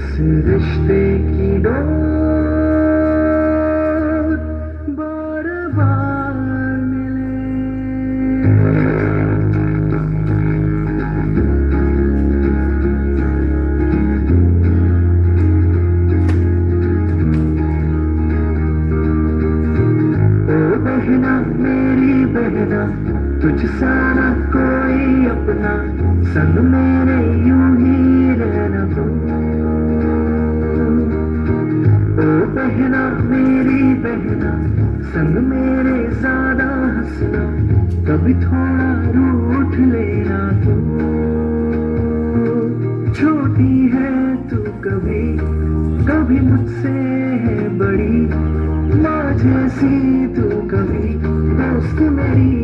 इस रिश्ते की डोर बार बार मिले। ओ बहना मेरी बहना, तुझ सा ना कोई अपना, संग मेरे यूं ही रहना तू। ओ बहना मेरी बहना, संग मेरे ज्यादा हंसना, कभी थोड़ा रूठ लेना तू। छोटी है तू कभी कभी मुझसे है बड़ी, माँ जैसी तू कभी दोस्त मेरी